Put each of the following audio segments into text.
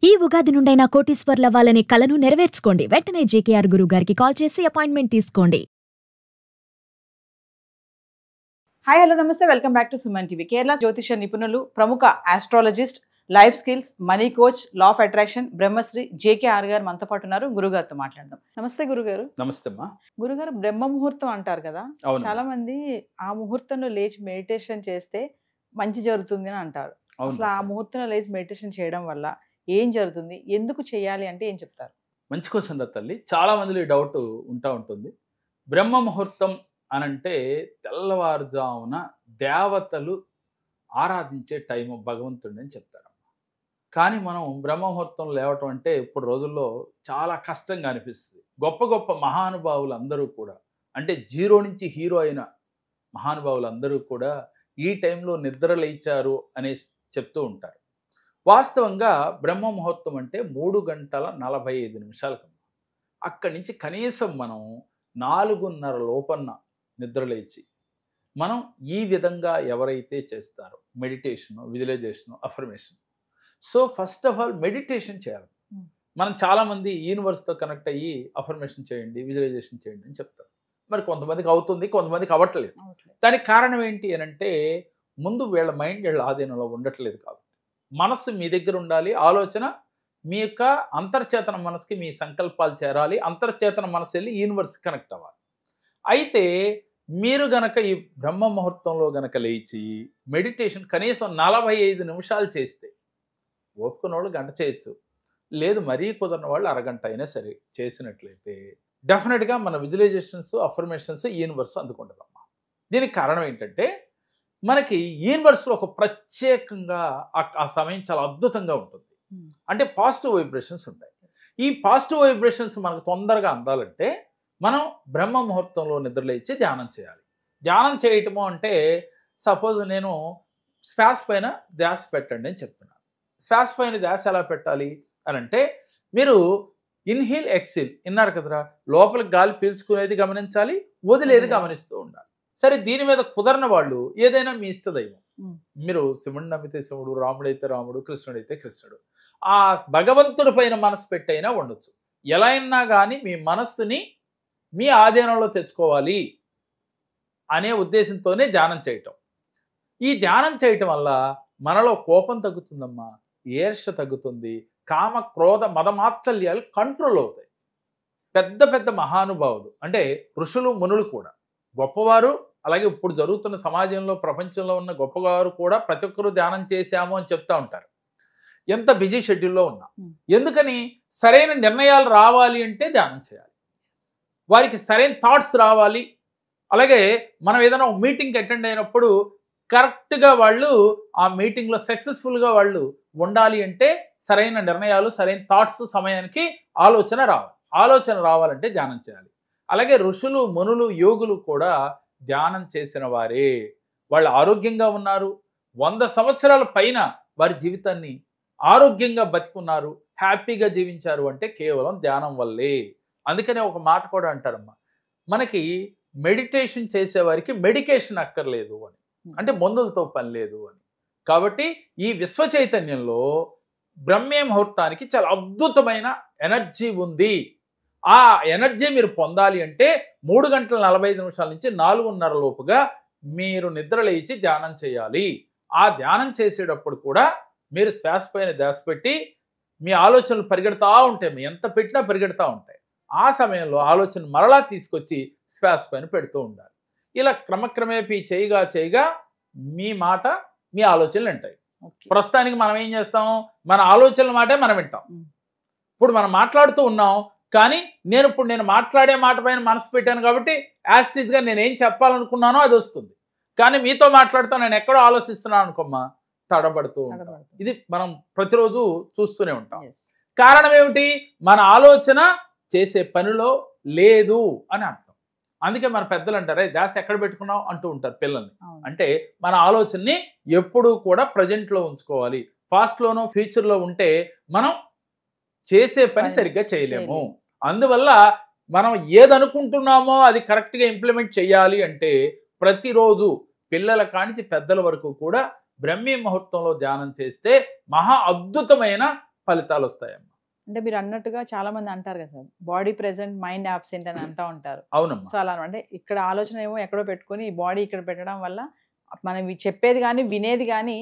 ఈ ఉగాది నుండైనా కోటీశ్వర్లవ్వాలనే కలను నెరవేర్చుకోండి. వెంటనే జేకేఆర్ గురువు గారికి కాల్ చేసి అపాయింట్మెంట్ తీసుకోండి. హాయ్ హలో నమస్తే, welcome back to Suman TV. Kerala జ్యోతిష నిపుణులు, ప్రముఖ astrologist, life skills, money coach, law of attraction Brahmashri JKR garu మనతో పాటు ఉన్నారు. గురుగారితో మాట్లాడదాం. నమస్తే గురుగారు. నమస్తే అమ్మా. గురుగారు, బ్రహ్మ ముహూర్తం అంటారు కదా, చాలా మంది ఆ ముహూర్తంలో లేచి మెడిటేషన్ చేస్తే మంచి జరుగుతుంది అని అంటారు. అసలు ఆ ముహూర్తంలో లేచి మెడిటేషన్ చేయడం వల్ల ఏం జరుగుతుంది, ఎందుకు చేయాలి అంటే ఏం చెప్తారు? మంచి క్వశ్చన్ రా తల్లి. చాలా మందిలో ఈ డౌట్ ఉంటుంది. బ్రహ్మ ముహూర్తం అనంటే తెల్లవారుజామున దేవతలు ఆరాధించే టైము భగవంతుడిని అని చెప్తారమ్మ. కానీ మనం బ్రహ్మ ముహూర్తం లేవటం అంటే ఇప్పుడు రోజుల్లో చాలా కష్టంగా అనిపిస్తుంది. గొప్ప గొప్ప మహానుభావులు అందరూ కూడా, అంటే జీరో నుంచి హీరో అయిన మహానుభావులు అందరూ కూడా ఈ టైంలో నిద్ర లేచారు అని చెప్తూ ఉంటారు. వాస్తవంగా బ్రహ్మ ముహూర్తం అంటే 3:45 అక్కడి నుంచి కనీసం మనం 4:30 లోపన్న నిద్రలేచి మనం ఈ విధంగా ఎవరైతే చేస్తారో meditation, visualisation, affirmation. So first of all meditation చేయాలి. మనం చాలామంది యూనివర్స్తో కనెక్ట్ అయ్యి అఫర్మేషన్ చేయండి, విజువలైజేషన్ చేయండి అని చెప్తారు. మరి కొంతమందికి అవుతుంది, కొంతమందికి అవ్వట్లేదు. దానికి కారణం ఏంటి అని అంటే ముందు వీళ్ళ మైండ్ వీళ్ళ ఆధీనంలో ఉండట్లేదు. కాబట్టి మనస్సు మీ దగ్గర ఉండాలి. ఆలోచన మీ యొక్క అంతర్చేతన మనసుకి మీ సంకల్పాలు చేరాలి. అంతర్చేతన మనసు వెళ్ళి యూనివర్స్ కనెక్ట్ అవ్వాలి. అయితే మీరు గనక ఈ బ్రహ్మ ముహూర్తంలో గనక లేచి మెడిటేషన్ కనీసం 45 నిమిషాలు చేస్తే, ఓపుకున్న వాళ్ళు గంట చేయొచ్చు, లేదు మరీ కుదరని వాళ్ళు అరగంట అయినా సరే చేసినట్లయితే డెఫినెట్గా మన విజువలైజేషన్స్, అఫర్మేషన్స్ యూనివర్స్ అందుకుంటుందమ్మా. దీనికి కారణం ఏంటంటే మనకి యూనివర్స్లో ఒక ప్రత్యేకంగా ఆ సమయం చాలా అద్భుతంగా ఉంటుంది. అంటే పాజిటివ్ వైబ్రేషన్స్ ఉంటాయి. ఈ పాజిటివ్ వైబ్రేషన్స్ మనకు తొందరగా అందాలంటే మనం బ్రహ్మ ముహూర్తంలో నిద్రలేచి ధ్యానం చేయాలి. ధ్యానం చేయటము అంటే సపోజ్ నేను శ్వాస పైన ధ్యాస పెట్టండి అని చెప్తున్నాను. శ్వాస పైన ధ్యాస ఎలా పెట్టాలి అని అంటే మీరు ఇన్హేల్ ఎక్సేల్ విన్నారు కదరా, లోపలికి గాలి పీల్చుకునేది గమనించాలి, వదిలేది గమనిస్తూ ఉండాలి. సరే, దీని మీద కుదరని వాళ్ళు ఏదైనా మీ ఇష్టదైవం, మీరు శివుడిని నమ్మితే శివుడు, రాముడైతే రాముడు, కృష్ణుడైతే కృష్ణుడు, ఆ భగవంతుడి పైన మనసు పెట్టైనా ఉండొచ్చు. ఎలా అయినా కానీ మీ మనస్సుని మీ ఆధీనంలో తెచ్చుకోవాలి అనే ఉద్దేశంతోనే ధ్యానం చేయటం. ఈ ధ్యానం చేయటం వల్ల మనలో కోపం తగ్గుతుందమ్మా, ఈర్ష్య తగ్గుతుంది, కామ క్రోధ మదమాత్సల్యాలు కంట్రోల్ అవుతాయి. పెద్ద పెద్ద మహానుభావులు అంటే ఋషులు, మునులు కూడా గొప్పవారు, అలాగే ఇప్పుడు జరుగుతున్న సమాజంలో ప్రపంచంలో ఉన్న గొప్పవారు కూడా ప్రతి ఒక్కరూ ధ్యానం చేశాము అని చెప్తూ ఉంటారు. ఎంత బిజీ షెడ్యూల్లో ఉన్నా, ఎందుకని సరైన నిర్ణయాలు రావాలి అంటే ధ్యానం చేయాలి. వారికి సరైన థాట్స్ రావాలి. అలాగే మనం ఏదైనా ఒక మీటింగ్కి అటెండ్ అయినప్పుడు కరెక్ట్గా వాళ్ళు ఆ మీటింగ్లో సక్సెస్ఫుల్గా వాళ్ళు ఉండాలి అంటే సరైన నిర్ణయాలు, సరైన థాట్స్, సమయానికి ఆలోచన రావాలి. ఆలోచన రావాలంటే ధ్యానం చేయాలి. అలాగే ఋషులు, మునులు, యోగులు కూడా ధ్యానం చేసిన వారే. వాళ్ళు ఆరోగ్యంగా ఉన్నారు, 100 సంవత్సరాల పైన వారి జీవితాన్ని ఆరోగ్యంగా బతికున్నారు, హ్యాపీగా జీవించారు అంటే కేవలం ధ్యానం వల్లే. అందుకనే ఒక మాట కూడా అంటారమ్మా, మనకి మెడిటేషన్ చేసేవారికి మెడికేషన్ అక్కర్లేదు అని, అంటే మందులతో పని లేదు అని. కాబట్టి ఈ విశ్వ చైతన్యంలో బ్రహ్మే ముహూర్తానికి చాలా అద్భుతమైన ఎనర్జీ ఉంది. ఆ ఎనర్జీ మీరు పొందాలి అంటే 3:45 నుంచి 4:30 లోపుగా మీరు నిద్ర లేచి ధ్యానం చేయాలి. ఆ ధ్యానం చేసేటప్పుడు కూడా మీరు శ్వాస పైన ధ్యాస పెట్టి మీ ఆలోచనలు పరిగెడతా ఉంటాయి, మీ ఎంత పెట్టినా పరిగెడతా ఉంటాయి. ఆ సమయంలో ఆలోచన మరలా తీసుకొచ్చి శ్వాస పైన పెడుతూ ఉండాలి. ఇలా క్రమక్రమేపీ చేయగా చేయగా మీ మాట, మీ ఆలోచనలు వింటాయి. ప్రస్తుతానికి మనం ఏం చేస్తాం, మన ఆలోచనల మాటే మనం వింటాం. ఇప్పుడు మనం మాట్లాడుతూ ఉన్నాం, కానీ నేను మాట్లాడే మాట పైన మనసు పెట్టాను కాబట్టి యాస్టిజ్గా నేనేం చెప్పాలనుకున్నానో అది వస్తుంది. కానీ మీతో మాట్లాడుతూ నేను ఎక్కడో ఆలోచిస్తున్నాను అనుకోమ్మా, తడబడుతూ ఉంటాం. ఇది మనం ప్రతిరోజు చూస్తూనే ఉంటాం. కారణం ఏమిటి, మన ఆలోచన చేసే పనిలో లేదు అని అర్థం. అందుకే మన పెద్దలు అంటారు, ధ్యాస ఎక్కడ పెట్టుకున్నావు అంటూ ఉంటారు పిల్లల్ని. అంటే మన ఆలోచనని ఎప్పుడూ కూడా ప్రజెంట్లో ఉంచుకోవాలి. పాస్ట్లోనో ఫ్యూచర్లో ఉంటే మనం చేసే పని సరిగ్గా చేయలేము. అందువల్ల మనం ఏదనుకుంటున్నామో అది కరెక్ట్గా ఇంప్లిమెంట్ చేయాలి అంటే ప్రతిరోజు పిల్లల కానించి పెద్దల వరకు కూడా బ్రహ్మీ ముహూర్తంలో ధ్యానం చేస్తే మహా అద్భుతమైన ఫలితాలు వస్తాయమ్మా. అంటే మీరు అన్నట్టుగా చాలా మంది అంటారు కదా, బాడీ ప్రెసెంట్ మైండ్ అబ్సెంట్ అని అంటూ ఉంటారు. అవునమ్మా. సో అలా అంటే ఇక్కడ ఆలోచన ఏమో ఎక్కడో పెట్టుకొని బాడీ ఇక్కడ పెట్టడం వల్ల మనం చెప్పేది కానీ వినేది కానీ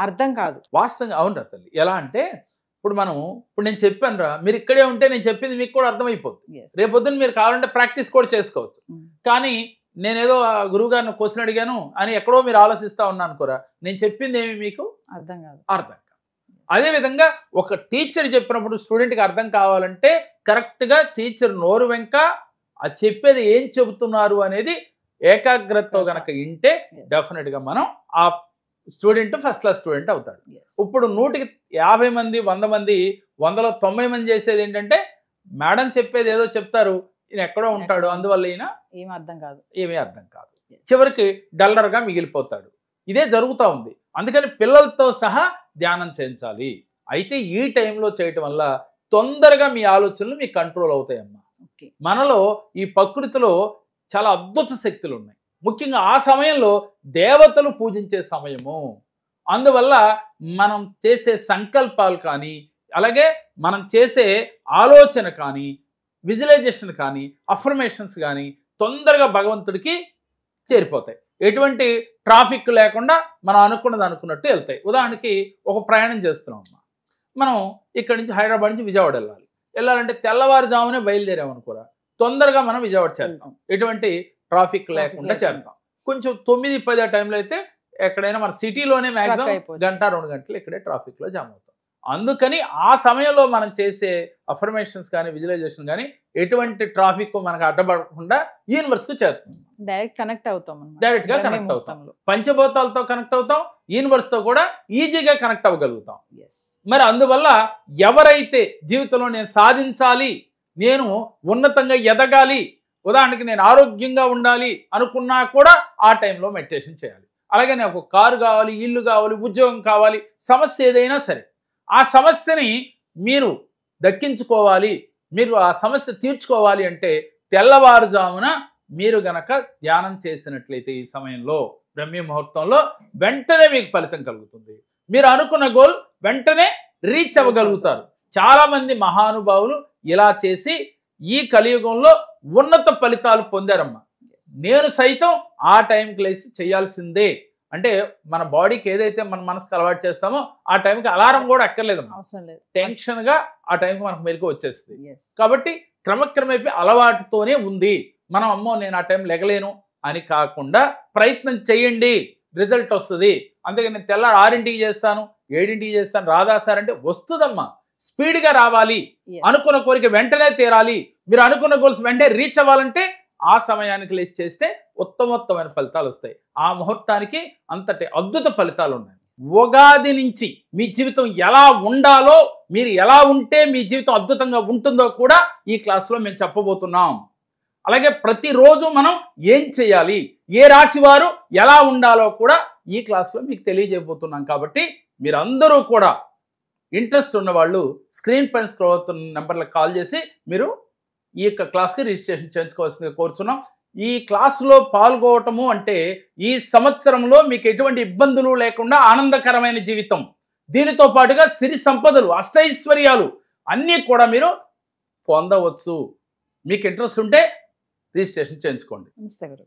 అర్థం కాదు. వాస్తవంగా అవును రా తల్లి. ఎలా అంటే ఇప్పుడు నేను చెప్పాను రా, మీరు ఇక్కడే ఉంటే నేను చెప్పింది మీకు కూడా అర్థమైపోతుంది. రేపొద్దున మీరు కావాలంటే ప్రాక్టీస్ కూడా చేసుకోవచ్చు. కానీ నేనేదో గురువు గారిని క్వశ్చన్ అడిగాను అని ఎక్కడో మీరు ఆలోచిస్తా ఉన్నా అనుకోరా, నేను చెప్పింది ఏమి మీకు అర్థం కాదు. అదేవిధంగా ఒక టీచర్ చెప్పినప్పుడు స్టూడెంట్కి అర్థం కావాలంటే కరెక్ట్గా టీచర్ నోరు వెంక ఆ చెప్పేది ఏం చెబుతున్నారు అనేది ఏకాగ్రతతో గనక వింటే డెఫినెట్గా మనం ఆ స్టూడెంట్ ఫస్ట్ క్లాస్ స్టూడెంట్ అవుతాడు. ఇప్పుడు 100కి 50 మంది 100 మంది 100లో 90 మంది చేసేది ఏంటంటే మేడం చెప్పేది ఏదో చెప్తారు, ఈయన ఎక్కడో ఉంటాడు, అందువల్ల ఈయన ఏమీ అర్థం కాదు, చివరికి డల్లర్గా మిగిలిపోతాడు. ఇదే జరుగుతూ ఉంది. అందుకని పిల్లలతో సహా ధ్యానం చేయించాలి. అయితే ఈ టైంలో చేయటం వల్ల తొందరగా మీ ఆలోచనలు మీ కంట్రోల్ అవుతాయమ్మా. మనలో ఈ ప్రకృతిలో చాలా అద్భుత శక్తులు ఉన్నాయి. ముఖ్యంగా ఆ సమయంలో దేవతలు పూజించే సమయము. అందువల్ల మనం చేసే సంకల్పాలు కానీ, అలాగే మనం చేసే ఆలోచన కానీ, విజువలైజేషన్ కానీ, అఫర్మేషన్స్ కానీ తొందరగా భగవంతుడికి చేరిపోతాయి. ఎటువంటి ట్రాఫిక్ లేకుండా మనం అనుకున్నది అనుకున్నట్టు వెళ్తాయి. ఉదాహరణకి ఒక ప్రయాణం చేస్తున్నాం అమ్మా, మనం ఇక్కడి నుంచి హైదరాబాద్ నుంచి విజయవాడ వెళ్ళాలంటే తెల్లవారుజామునే బయలుదేరామనుకోరా, తొందరగా మనం విజయవాడ చేరుతాం. ఎటువంటి ట్రాఫిక్ లేకుండా చేరుతాం. కొంచెం 9-10 ఆ టైంలో అయితే ఎక్కడైనా మన సిటీలోనే మ్యాక్సిమం 1-2 గంటలు ఇక్కడే ట్రాఫిక్లో జామ్ అవుతాం. అందుకని ఆ సమయంలో మనం చేసే అఫర్మేషన్స్ కానీ, విజువలైజేషన్ కానీ ఎటువంటి ట్రాఫిక్ మనకు అడ్డపడకుండా యూనివర్స్కి చేరుతుంది. డైరెక్ట్గా కనెక్ట్ అవుతాం. పంచభూతాలతో కనెక్ట్ అవుతాం, యూనివర్స్తో కూడా ఈజీగా కనెక్ట్ అవ్వగలుగుతాం. మరి అందువల్ల ఎవరైతే జీవితంలో నేను సాధించాలి, నేను ఉన్నతంగా ఎదగాలి, ఉదాహరణకి నేను ఆరోగ్యంగా ఉండాలి అనుకున్నా కూడా ఆ టైంలో మెడిటేషన్ చేయాలి. అలాగే నాకు ఒక కారు కావాలి, ఇల్లు కావాలి, ఉద్యోగం కావాలి, సమస్య ఏదైనా సరే ఆ సమస్యని మీరు దక్కించుకోవాలి, మీరు ఆ సమస్య తీర్చుకోవాలి అంటే తెల్లవారుజామున మీరు గనక ధ్యానం చేసినట్లయితే ఈ సమయంలో బ్రహ్మ ముహూర్తంలో వెంటనే మీకు ఫలితం కలుగుతుంది. మీరు అనుకున్న గోల్ వెంటనే రీచ్ అవ్వగలుగుతారు. చాలామంది మహానుభావులు ఇలా చేసి ఈ కలియుగంలో ఉన్నత ఫలితాలు పొందారమ్మా. నేను సైతం ఆ టైంకి లేసి చేయాల్సిందే. అంటే మన బాడీకి ఏదైతే మన మనసుకు అలవాటు చేస్తామో ఆ టైంకి అలారం కూడా అక్కర్లేదమ్మా. టెన్షన్గా ఆ టైంకి మనకు మెలకు వచ్చేస్తుంది. కాబట్టి క్రమక్రమేపీ అలవాటుతోనే ఉంది. మనం అమ్మో నేను ఆ టైం లెగలేను అని కాకుండా ప్రయత్నం చేయండి, రిజల్ట్ వస్తుంది. అందుకని నేను తెల్లారి 6ంటికి చేస్తాను, 7ంటికి చేస్తాను, రాదా సార్ అంటే వస్తుందమ్మా. స్పీడ్గా రావాలి, అనుకున్న కోరిక వెంటనే తీరాలి, మీరు అనుకున్న గోల్స్ వెంటనే రీచ్ అవ్వాలంటే ఆ సమయానికి లేచి చేస్తే ఉత్తమోత్తమైన ఫలితాలు వస్తాయి. ఆ ముహూర్తానికి అంతటి అద్భుత ఫలితాలు ఉన్నాయి. ఉగాది నుంచి మీ జీవితం ఎలా ఉండాలో, మీరు ఎలా ఉంటే మీ జీవితం అద్భుతంగా ఉంటుందో కూడా ఈ క్లాస్లో మేము చెప్పబోతున్నాం. అలాగే ప్రతిరోజు మనం ఏం చేయాలి, ఏ రాశి వారు ఎలా ఉండాలో కూడా ఈ క్లాస్లో మీకు తెలియజేయబోతున్నాం. కాబట్టి మీరందరూ కూడా ఇంట్రెస్ట్ ఉన్నవాళ్ళు స్క్రీన్ పైన స్క్రోల్ అవుతున్న నెంబర్లకు కాల్ చేసి మీరు ఈ యొక్క క్లాస్కి రిజిస్ట్రేషన్ చేయించుకోవాల్సిందిగా కోరుతున్నాం. ఈ క్లాసులో పాల్గొనటము అంటే ఈ సంవత్సరంలో మీకు ఎటువంటి ఇబ్బందులు లేకుండా ఆనందకరమైన జీవితం, దీనితో పాటుగా సిరి సంపదలు, అష్టైశ్వర్యాలు అన్నీ కూడా మీరు పొందవచ్చు. మీకు ఇంట్రెస్ట్ ఉంటే రిజిస్ట్రేషన్ చేయించుకోండి. నమస్తే గురు.